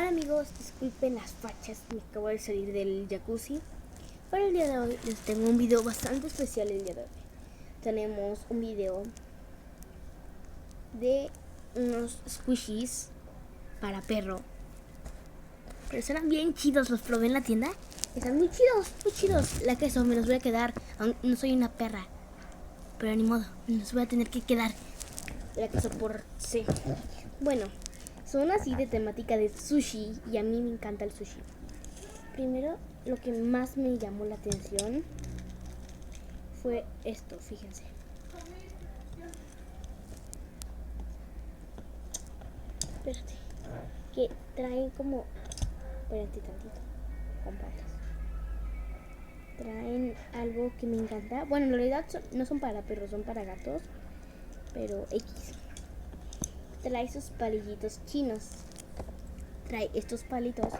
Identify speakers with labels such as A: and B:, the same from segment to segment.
A: Hola amigos, disculpen las fachas, me acabo de salir del jacuzzi. Para el día de hoy les tengo un video bastante especial el día de hoy. Tenemos un video de unos squishies para perro. Pero serán bien chidos, los probé en la tienda. Están muy chidos, muy chidos. La queso, me los voy a quedar, no soy una perra. Pero ni modo, me los voy a tener que quedar. La queso por sí. Bueno, son así de temática de sushi y a mí me encanta el sushi. Primero, lo que más me llamó la atención fue esto, fíjense. Espérate, que traen como... Espérate tantito, compadres. Traen algo que me encanta. Bueno, en realidad no son para perros, son para gatos. Pero X. Trae sus palillitos chinos. Trae estos palitos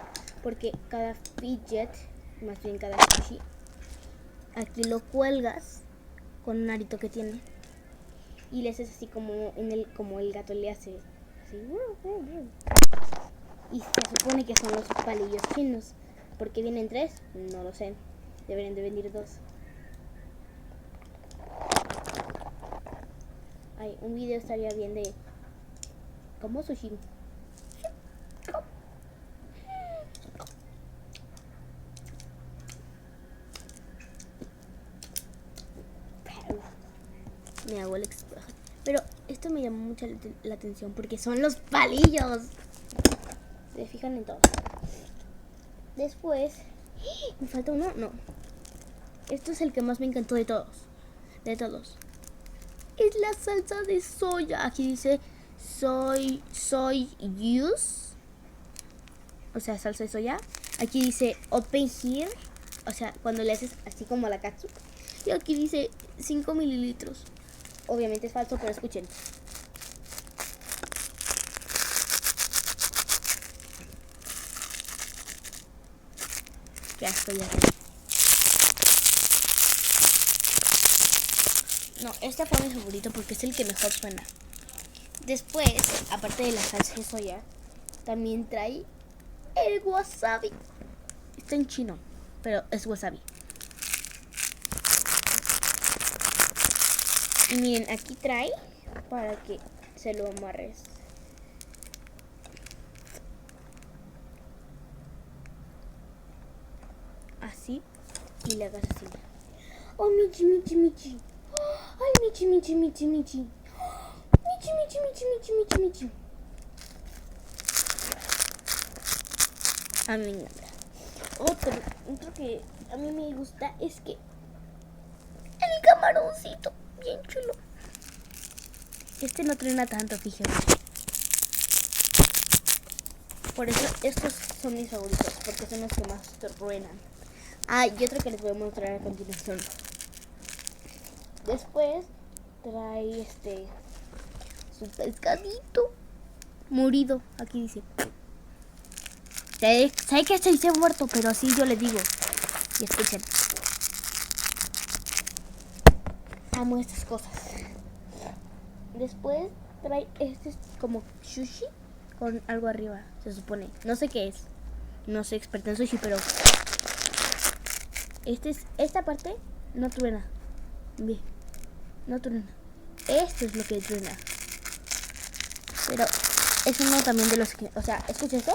A: porque cada fidget, más bien cada sushi, aquí lo cuelgas con un arito que tiene y le haces así como como el gato le hace así, y se supone que son los palillos chinos. ¿Por qué vienen 3? No lo sé, deberían de venir 2. Ay, un video estaría bien de como sushi. Me hago el explosión. Pero esto me llamó mucho la atención porque son los palillos. Se fijan en todo. Después, ¿me falta uno? No. Esto es el que más me encantó de todos. De todos. Es la salsa de soya. Aquí dice soy use. O sea, salsa de soya. Aquí dice open here. O sea, cuando le haces así como a la katsu. Y aquí dice 5 mililitros. Obviamente es falso, pero escuchen. Ya estoy aquí. No, este fue mi favorito porque es el que mejor suena. Después, aparte de la salsa de soya, también trae el wasabi. Está en chino, pero es wasabi. Y miren, aquí trae para que se lo amarres. Así. Y le hagas así. Oh, Michi, Michi, Michi. Ay, Michi, Michi, Michi, Michi. Michi, Michi, Michi, Michi, Michi, Michi. A mí me encanta. Otro que a mí me gusta es que el camaroncito, bien chulo. Este no truena tanto, fíjense. Por eso estos son mis favoritos, porque son los que más truenan. Ah, y otro que les voy a mostrar a continuación. Después trae su pescadito morido. Aquí dice. Sé que se dice muerto, pero así yo le digo. Y escuchen. Amo estas cosas. Después trae como sushi con algo arriba, se supone. No sé qué es. No soy experta en sushi, pero esta parte no truena. Bien, no truena. Esto es lo que truena. Pero es uno también de los que, o sea, escucha esto.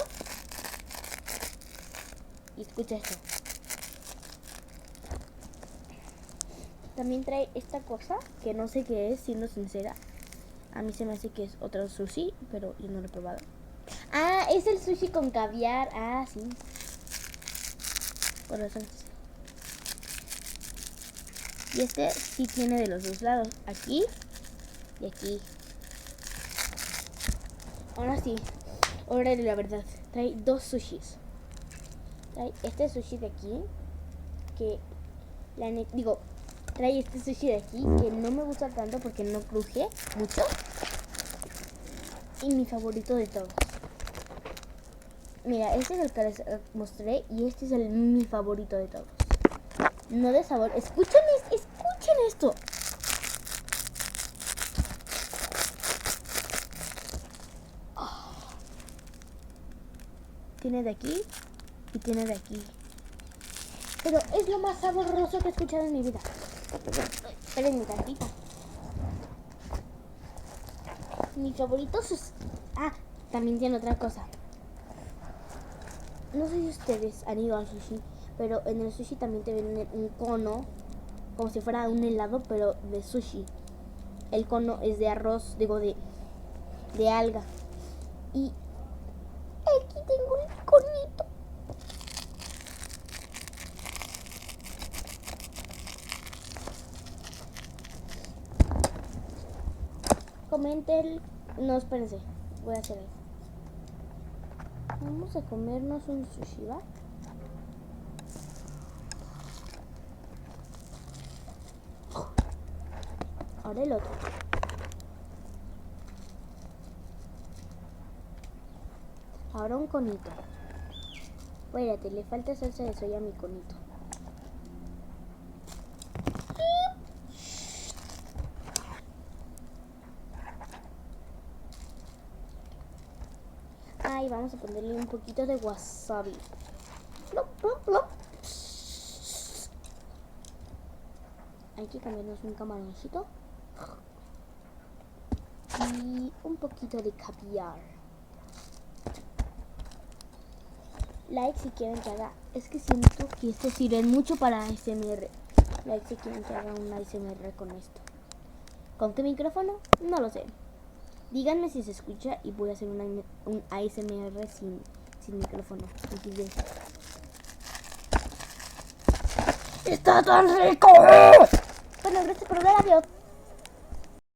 A: Y escucha esto. También trae esta cosa que no sé qué es, siendo sincera. A mí se me hace que es otro sushi, pero yo no lo he probado. Ah, es el sushi con caviar. Ah, sí. Por razón. Y este sí tiene de los dos lados. Aquí y aquí. Ahora sí. Ahora de la verdad. Trae 2 sushis. Trae este sushi de aquí. Que trae este sushi de aquí que no me gusta tanto porque no cruje mucho. Y mi favorito de todos. Mira, este es el que les mostré y este es mi favorito de todos. No de sabor. Escuchen esto. Oh. Tiene de aquí y tiene de aquí. Pero es lo más sabroso que he escuchado en mi vida. Espérenme tantito. Mis favoritos es... Ah, también tiene otra cosa. No sé si ustedes han ido al sushi, pero en el sushi también te venden un cono, como si fuera un helado, pero de sushi. El cono es de arroz, digo, de alga. Y aquí tengo el conito. Comenten. No, espérense. Voy a hacer algo. Vamos a comernos un sushi, ¿va? Ahora el otro. Ahora un conito. Espérate, le falta salsa de soya a mi conito. Ay, vamos a ponerle un poquito de wasabi. Plop, plop, plop. Hay que comernos un camaroncito. Y un poquito de caviar. Like si quieren que haga. Es que siento que esto sirve mucho para ASMR. Like si quieren que haga un ASMR con esto. ¿Con qué micrófono? No lo sé. Díganme si se escucha y voy a hacer un ASMR sin micrófono. ¡Está tan rico! Bueno, gracias por ver, adiós.